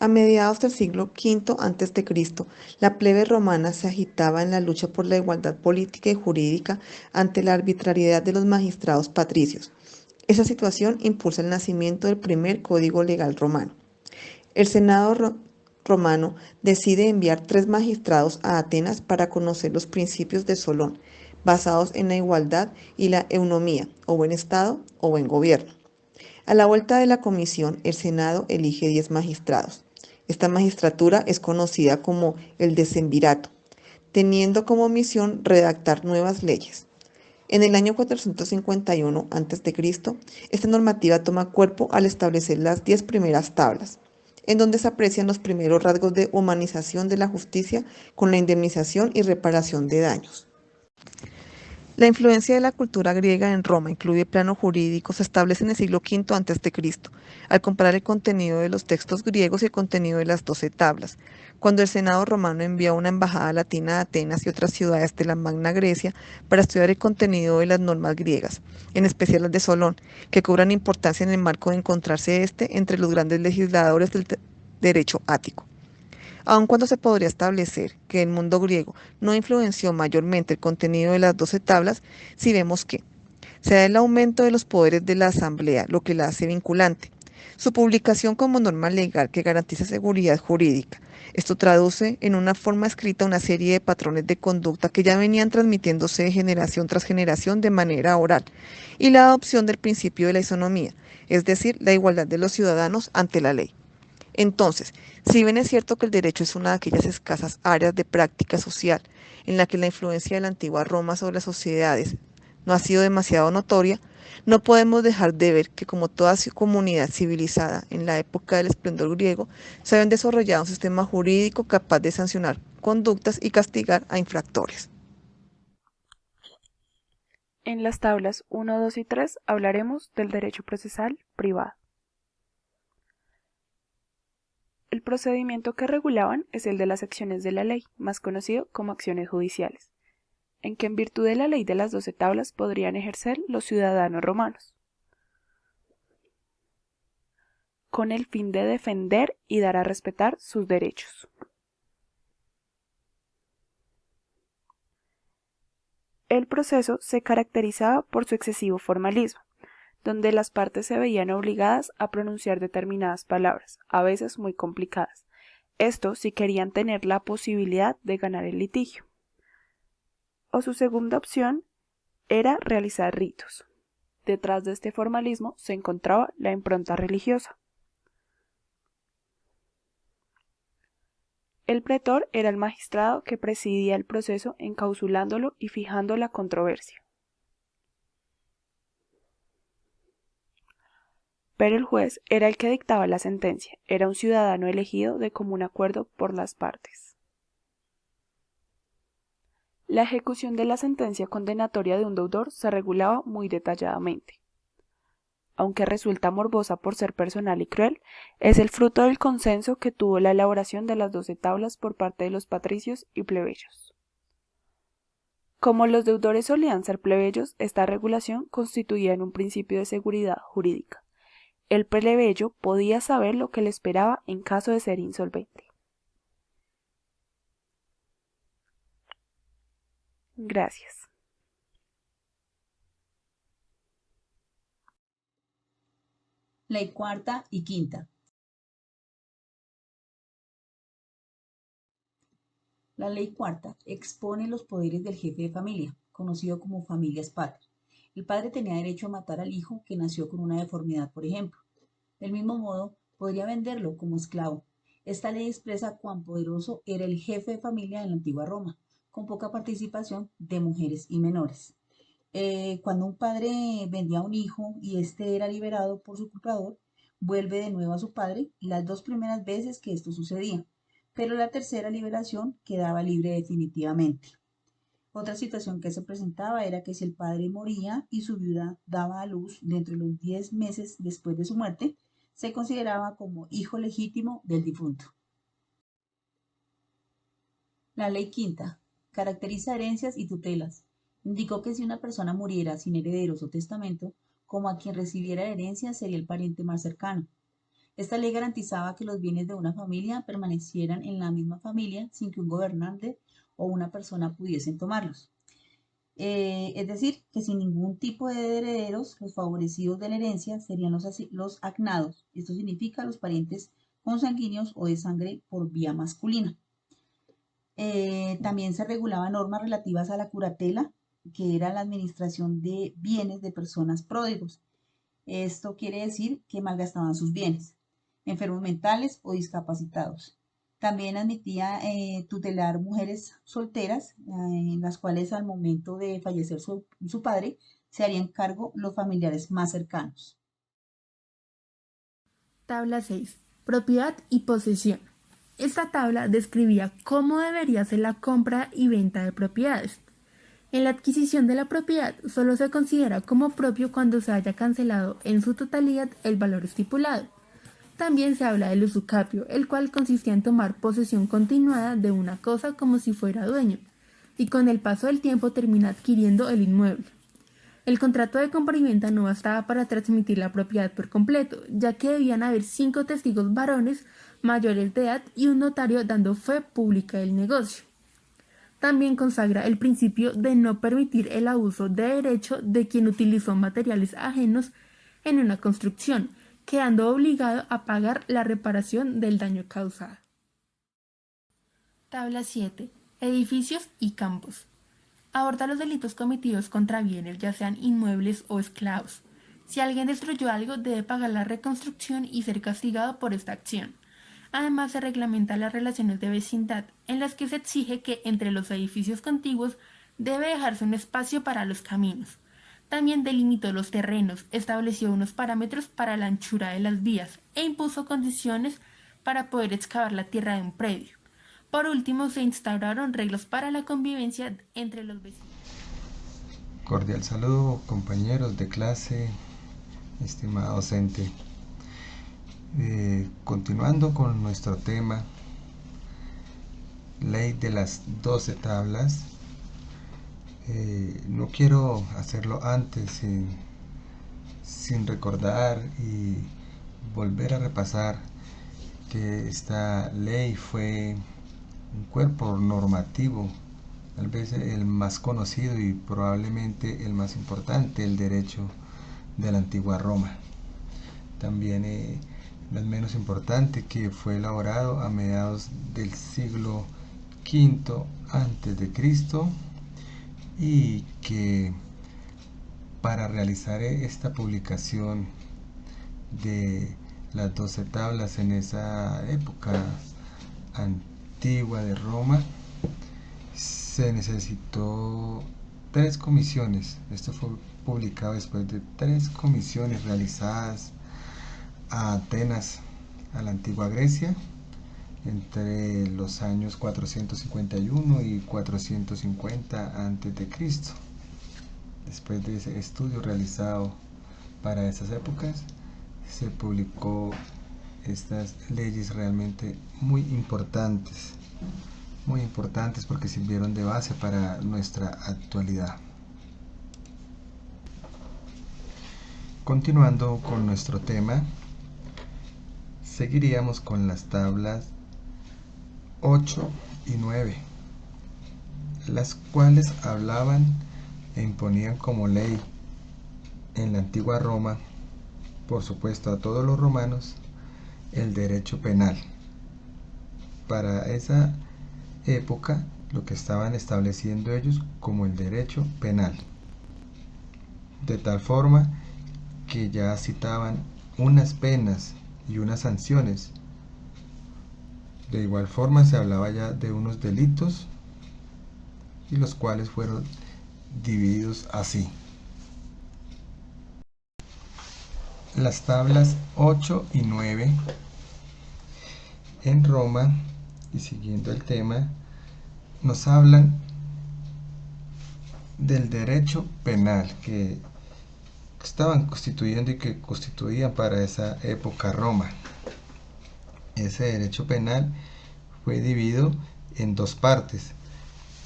A mediados del siglo V a.C., la plebe romana se agitaba en la lucha por la igualdad política y jurídica ante la arbitrariedad de los magistrados patricios. Esa situación impulsa el nacimiento del primer código legal romano. El romano decide enviar 3 magistrados a Atenas para conocer los principios de Solón, basados en la igualdad y la eunomía, o buen Estado o buen gobierno. A la vuelta de la comisión, el Senado elige 10 magistrados. Esta magistratura es conocida como el decemvirato, teniendo como misión redactar nuevas leyes. En el año 451 a.C., esta normativa toma cuerpo al establecer las 10 primeras tablas, en donde se aprecian los primeros rasgos de humanización de la justicia con la indemnización y reparación de daños. La influencia de la cultura griega en Roma, incluye plano jurídico, se establece en el siglo V a.C., al comparar el contenido de los textos griegos y el contenido de las 12 tablas. Cuando el Senado romano envía una embajada latina a Atenas y otras ciudades de la Magna Grecia para estudiar el contenido de las normas griegas, en especial las de Solón, que cobran importancia en el marco de encontrarse entre los grandes legisladores del derecho ático. Aun cuando se podría establecer que el mundo griego no influenció mayormente el contenido de las 12 tablas, sí vemos que se da el aumento de los poderes de la Asamblea, lo que la hace vinculante. Su publicación como norma legal que garantiza seguridad jurídica. Esto traduce en una forma escrita una serie de patrones de conducta que ya venían transmitiéndose de generación tras generación de manera oral. Y la adopción del principio de la isonomía, es decir, la igualdad de los ciudadanos ante la ley. Entonces, si bien es cierto que el derecho es una de aquellas escasas áreas de práctica social en la que la influencia de la antigua Roma sobre las sociedades no ha sido demasiado notoria, no podemos dejar de ver que como toda comunidad civilizada en la época del esplendor griego, se habían desarrollado un sistema jurídico capaz de sancionar conductas y castigar a infractores. En las tablas 1, 2 y 3 hablaremos del derecho procesal privado. El procedimiento que regulaban es el de las acciones de la ley, más conocido como acciones judiciales, en que en virtud de la ley de las 12 tablas podrían ejercer los ciudadanos romanos, con el fin de defender y dar a respetar sus derechos. El proceso se caracterizaba por su excesivo formalismo, donde las partes se veían obligadas a pronunciar determinadas palabras, a veces muy complicadas. Esto si querían tener la posibilidad de ganar el litigio. O su segunda opción era realizar ritos. Detrás de este formalismo se encontraba la impronta religiosa. El pretor era el magistrado que presidía el proceso encausulándolo y fijando la controversia. Pero el juez era el que dictaba la sentencia, era un ciudadano elegido de común acuerdo por las partes. La ejecución de la sentencia condenatoria de un deudor se regulaba muy detalladamente. Aunque resulta morbosa por ser personal y cruel, es el fruto del consenso que tuvo la elaboración de las 12 tablas por parte de los patricios y plebeyos. Como los deudores solían ser plebeyos, esta regulación constituía en un principio de seguridad jurídica. El plebeyo podía saber lo que le esperaba en caso de ser insolvente. Gracias. Ley cuarta y quinta. La ley cuarta expone los poderes del jefe de familia, conocido como familias pater. El padre tenía derecho a matar al hijo que nació con una deformidad, por ejemplo. Del mismo modo, podría venderlo como esclavo. Esta ley expresa cuán poderoso era el jefe de familia en la antigua Roma, con poca participación de mujeres y menores. Cuando un padre vendía a un hijo y éste era liberado por su comprador, vuelve de nuevo a su padre las 2 primeras veces que esto sucedía, pero la tercera liberación quedaba libre definitivamente. Otra situación que se presentaba era que si el padre moría y su viuda daba a luz dentro de los 10 meses después de su muerte, se consideraba como hijo legítimo del difunto. La ley quinta caracteriza herencias y tutelas. Indicó que si una persona muriera sin herederos o testamento, como a quien recibiera la herencia sería el pariente más cercano. Esta ley garantizaba que los bienes de una familia permanecieran en la misma familia sin que un gobernante o una persona pudiesen tomarlos. Es decir, que sin ningún tipo de herederos, los favorecidos de la herencia serían los agnados. Esto significa los parientes consanguíneos o de sangre por vía masculina. También se regulaban normas relativas a la curatela, que era la administración de bienes de personas pródigos. Esto quiere decir que malgastaban sus bienes, enfermos mentales o discapacitados. También admitía tutelar mujeres solteras, en las cuales al momento de fallecer su padre se harían cargo los familiares más cercanos. Tabla 6. Propiedad y posesión. Esta tabla describía cómo debería ser la compra y venta de propiedades. En la adquisición de la propiedad solo se considera como propio cuando se haya cancelado en su totalidad el valor estipulado. También se habla del usucapio, el cual consistía en tomar posesión continuada de una cosa como si fuera dueño, y con el paso del tiempo termina adquiriendo el inmueble. El contrato de compra y venta no bastaba para transmitir la propiedad por completo, ya que debían haber 5 testigos varones mayores de edad y un notario dando fe pública del negocio. También consagra el principio de no permitir el abuso de derecho de quien utilizó materiales ajenos en una construcción, quedando obligado a pagar la reparación del daño causado. Tabla 7. Edificios y campos. Aborda los delitos cometidos contra bienes, ya sean inmuebles o esclavos. Si alguien destruyó algo, debe pagar la reconstrucción y ser castigado por esta acción. Además, se reglamenta las relaciones de vecindad, en las que se exige que entre los edificios contiguos debe dejarse un espacio para los caminos. También delimitó los terrenos, estableció unos parámetros para la anchura de las vías e impuso condiciones para poder excavar la tierra de un predio. Por último, se instauraron reglas para la convivencia entre los vecinos. Cordial saludo, compañeros de clase, estimada docente. Continuando con nuestro tema, ley de las 12 tablas, no quiero hacerlo antes sin recordar y volver a repasar que esta ley fue un cuerpo normativo, tal vez el más conocido y probablemente el más importante, el derecho de la antigua Roma. También no es menos importante, que fue elaborado a mediados del siglo V antes de Cristo, y que para realizar esta publicación de las 12 tablas en esa época antigua de Roma se necesitó 3 comisiones. Esto fue publicado después de 3 comisiones realizadas a Atenas, a la antigua Grecia, entre los años 451 y 450 a.C. Después de ese estudio realizado para esas épocas, se publicó estas leyes realmente muy importantes porque sirvieron de base para nuestra actualidad. Continuando con nuestro tema, seguiríamos con las tablas 8 y 9, las cuales hablaban e imponían como ley en la antigua Roma, por supuesto a todos los romanos, el derecho penal. Para esa época, lo que estaban estableciendo ellos como el derecho penal, de tal forma que ya citaban unas penas y unas sanciones. De igual forma se hablaba ya de unos delitos, y los cuales fueron divididos así. Las tablas 8 y 9 en Roma, y siguiendo el tema, nos hablan del derecho penal que estaban constituyendo y que constituían para esa época Roma. Ese derecho penal fue dividido en 2 partes: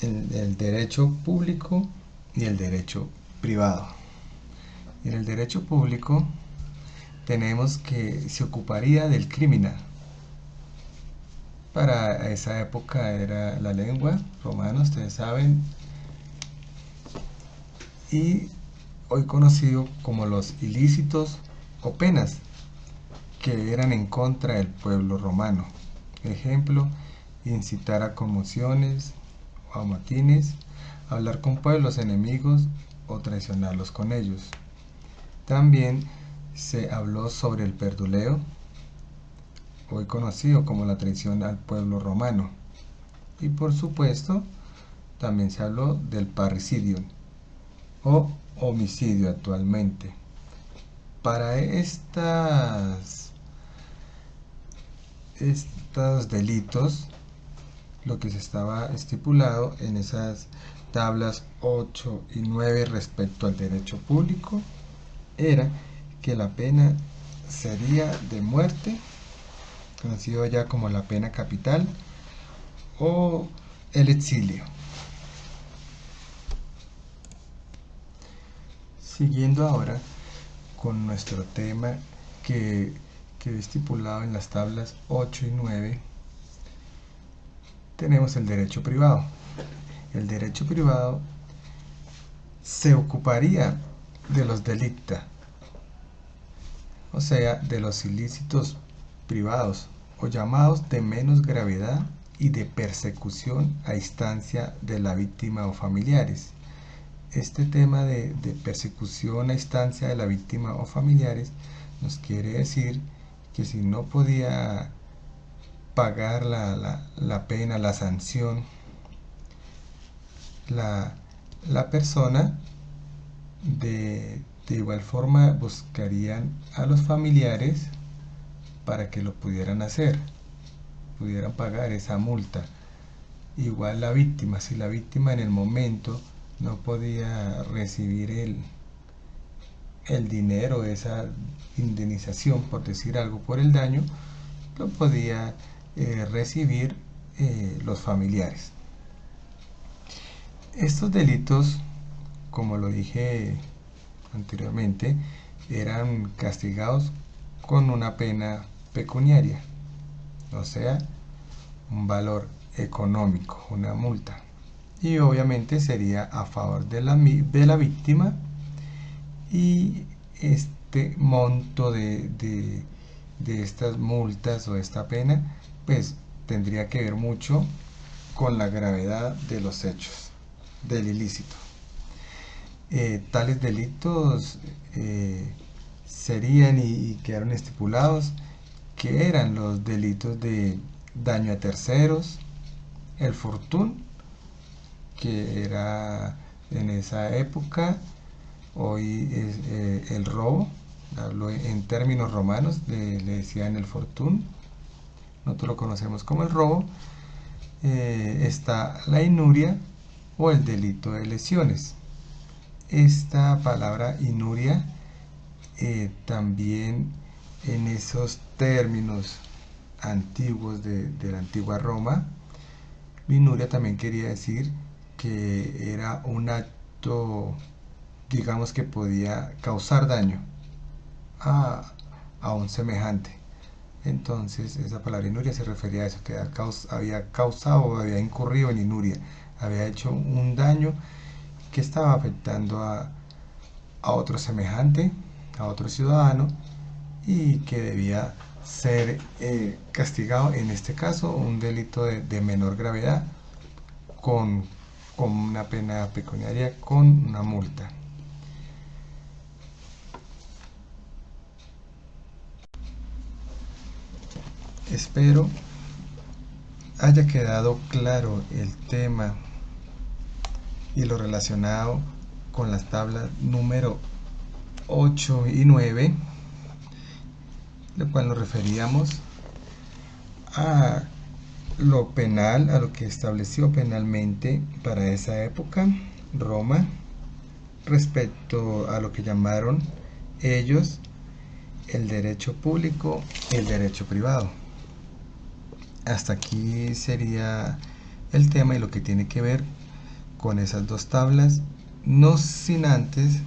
el derecho público y el derecho privado. En el derecho público tenemos que se ocuparía del criminal. Para esa época era la lengua romana, ustedes saben, y hoy conocido como los ilícitos o penas que eran en contra del pueblo romano. Ejemplo, incitar a conmociones o a motines, hablar con pueblos enemigos o traicionarlos con ellos. También se habló sobre el perduleo, hoy conocido como la traición al pueblo romano. Y por supuesto, también se habló del parricidio o homicidio actualmente. Para estos delitos, lo que se estaba estipulado en esas tablas 8 y 9 respecto al derecho público era que la pena sería de muerte, conocido ya como la pena capital, o el exilio. Siguiendo ahora con nuestro tema que quedó estipulado en las tablas 8 y 9, tenemos el derecho privado. El derecho privado se ocuparía de los delicta, o sea, de los ilícitos privados o llamados de menos gravedad y de persecución a instancia de la víctima o familiares. Este tema de persecución a instancia de la víctima o familiares nos quiere decir que si no podía pagar la pena, la sanción, la persona de igual forma buscarían a los familiares para que lo pudieran hacer, pudieran pagar esa multa. Igual la víctima, si la víctima en el momento no podía recibir el dinero, esa indemnización, por decir algo, por el daño, lo podía recibir los familiares. Estos delitos, como lo dije anteriormente, eran castigados con una pena pecuniaria, o sea, un valor económico, una multa. Y obviamente sería a favor de la víctima, y este monto de estas multas o esta pena pues tendría que ver mucho con la gravedad de los hechos del ilícito. Tales delitos serían y quedaron estipulados que eran los delitos de daño a terceros, el furtún, que era en esa época, hoy es el robo, hablo en términos romanos, le decían el fortún, nosotros lo conocemos como el robo. Está la inuria o el delito de lesiones. Esta palabra inuria también en esos términos antiguos de la antigua Roma, inuria también quería decir que era un acto, digamos, que podía causar daño a un semejante. Entonces esa palabra inuria se refería a eso, que había causado o había incurrido en inuria, había hecho un daño que estaba afectando a otro semejante, a otro ciudadano, y que debía ser castigado, en este caso un delito de menor gravedad, con una pena pecuniaria, con una multa. Espero haya quedado claro el tema y lo relacionado con las tablas número 8 y 9, lo cual nos referíamos a lo penal, a lo que estableció penalmente para esa época Roma respecto a lo que llamaron ellos el derecho público y el derecho privado. Hasta aquí sería el tema y lo que tiene que ver con esas dos tablas, no sin antes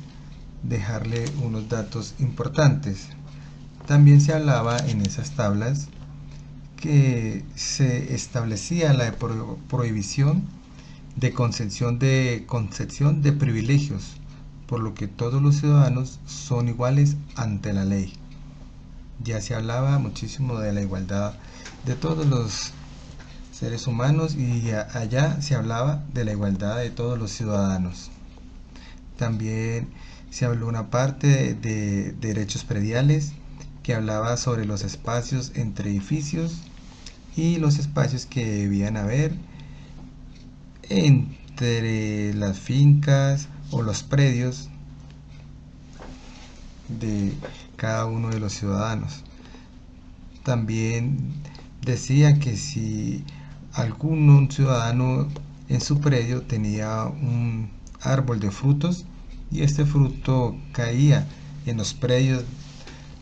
dejarle unos datos importantes. También se hablaba en esas tablas que se establecía la prohibición de concesión de privilegios, por lo que todos los ciudadanos son iguales ante la ley. Ya se hablaba muchísimo de la igualdad de todos los seres humanos y allá se hablaba de la igualdad de todos los ciudadanos. También se habló una parte de derechos prediales que hablaba sobre los espacios entre edificios y los espacios que debían haber entre las fincas o los predios de cada uno de los ciudadanos. También decía que si algún ciudadano en su predio tenía un árbol de frutos y este fruto caía en los predios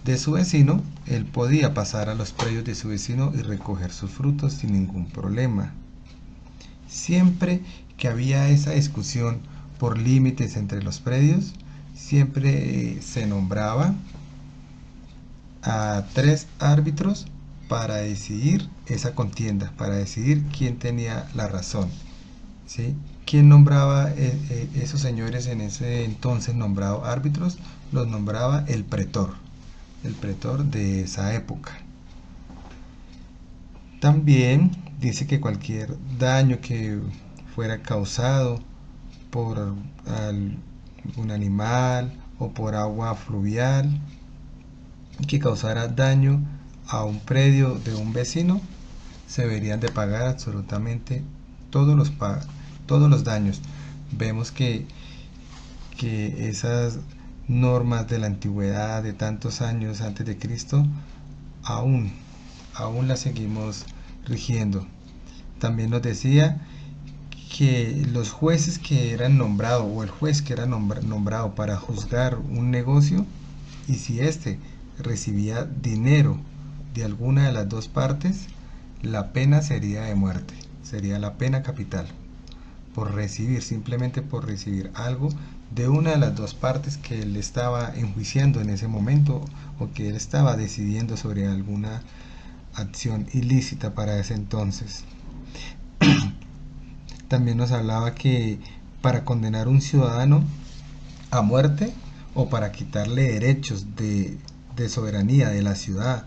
de su vecino, él podía pasar a los predios de su vecino y recoger sus frutos sin ningún problema. Siempre que había esa discusión por límites entre los predios, siempre se nombraba a 3 árbitros para decidir esa contienda, para decidir quién tenía la razón, ¿sí? ¿Quién nombraba esos señores en ese entonces nombrados árbitros? Los nombraba el pretor de esa época. También dice que cualquier daño que fuera causado por algún animal o por agua fluvial que causara daño a un predio de un vecino, se deberían de pagar absolutamente todos los daños. Vemos que esas normas de la antigüedad de tantos años antes de Cristo aún las seguimos rigiendo. También nos decía que los jueces que eran nombrados o el juez que era nombrado para juzgar un negocio, y si éste recibía dinero de alguna de las dos partes, la pena sería de muerte, sería la pena capital, simplemente por recibir algo de una de las dos partes que él estaba enjuiciando en ese momento o que él estaba decidiendo sobre alguna acción ilícita para ese entonces. También nos hablaba que para condenar a un ciudadano a muerte o para quitarle derechos de soberanía de la ciudad,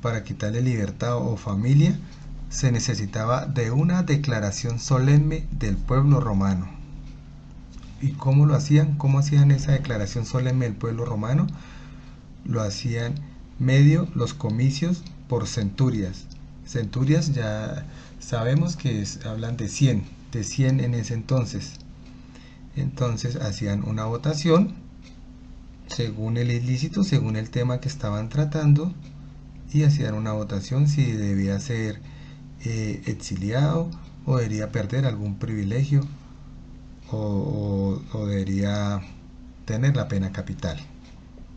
para quitarle libertad o familia, se necesitaba de una declaración solemne del pueblo romano. ¿Y cómo lo hacían? ¿Cómo hacían esa declaración solemne del pueblo romano? Lo hacían medio los comicios por centurias. Centurias ya sabemos que hablan de 100 en ese entonces. Entonces hacían una votación según el ilícito, según el tema que estaban tratando, y hacían una votación si debía ser exiliado o debería perder algún privilegio o debería tener la pena capital.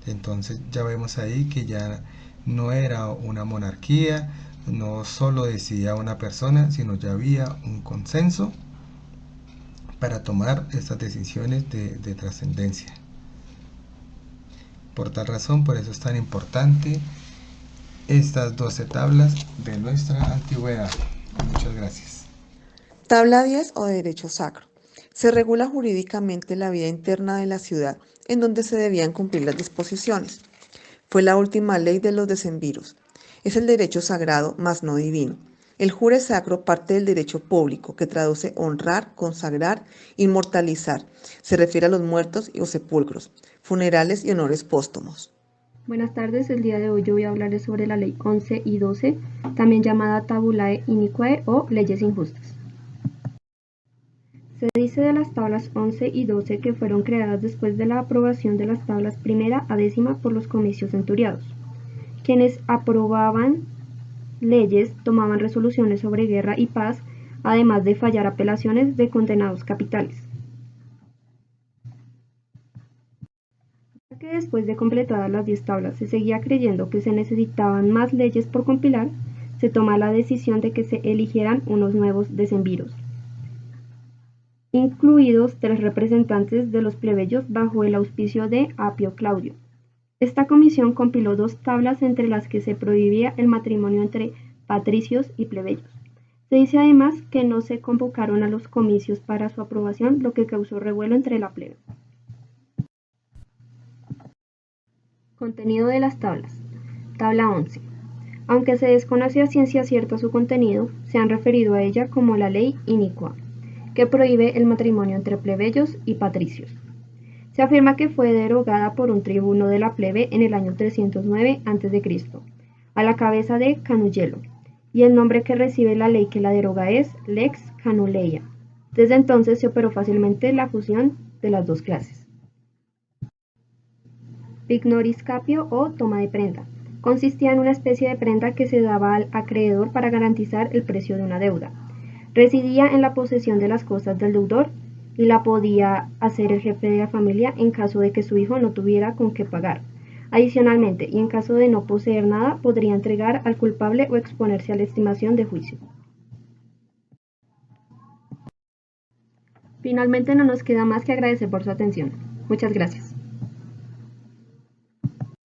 Entonces ya vemos ahí que ya no era una monarquía, no solo decidía una persona, sino ya había un consenso para tomar estas decisiones de trascendencia. Por tal razón, por eso es tan importante estas 12 tablas de nuestra antigüedad. Muchas gracias. Tabla 10 o de derecho sacro. Se regula jurídicamente la vida interna de la ciudad en donde se debían cumplir las disposiciones. Fue la última ley de los decemviros. Es el derecho sagrado, mas no divino. El jure sacro parte del derecho público, que traduce honrar, consagrar, inmortalizar. Se refiere a los muertos y los sepulcros, funerales y honores póstumos. Buenas tardes, el día de hoy yo voy a hablarles sobre la ley 11 y 12, también llamada Tabulae Iniquae o leyes injustas. Se dice de las tablas 11 y 12 que fueron creadas después de la aprobación de las tablas primera a décima por los comicios centuriados, quienes aprobaban leyes, tomaban resoluciones sobre guerra y paz, además de fallar apelaciones de condenados capitales. Que después de completadas las 10 tablas se seguía creyendo que se necesitaban más leyes por compilar, se toma la decisión de que se eligieran unos nuevos decemviros, incluidos 3 representantes de los plebeyos bajo el auspicio de Apio Claudio. Esta comisión compiló 2 tablas entre las que se prohibía el matrimonio entre patricios y plebeyos. Se dice además que no se convocaron a los comicios para su aprobación, lo que causó revuelo entre la plebe. Contenido de las tablas. Tabla 11. Aunque se desconoce a ciencia cierta su contenido, se han referido a ella como la ley inicua, que prohíbe el matrimonio entre plebeyos y patricios. Se afirma que fue derogada por un tribuno de la plebe en el año 309 a.C., a la cabeza de Canuyelo, y el nombre que recibe la ley que la deroga es Lex Canuleia. Desde entonces se operó fácilmente la fusión de las dos clases. Pignoris capio o toma de prenda. Consistía en una especie de prenda que se daba al acreedor para garantizar el precio de una deuda. Residía en la posesión de las cosas del deudor y la podía hacer el jefe de la familia en caso de que su hijo no tuviera con qué pagar. Adicionalmente, y en caso de no poseer nada, podría entregar al culpable o exponerse a la estimación de juicio. Finalmente, no nos queda más que agradecer por su atención. Muchas gracias.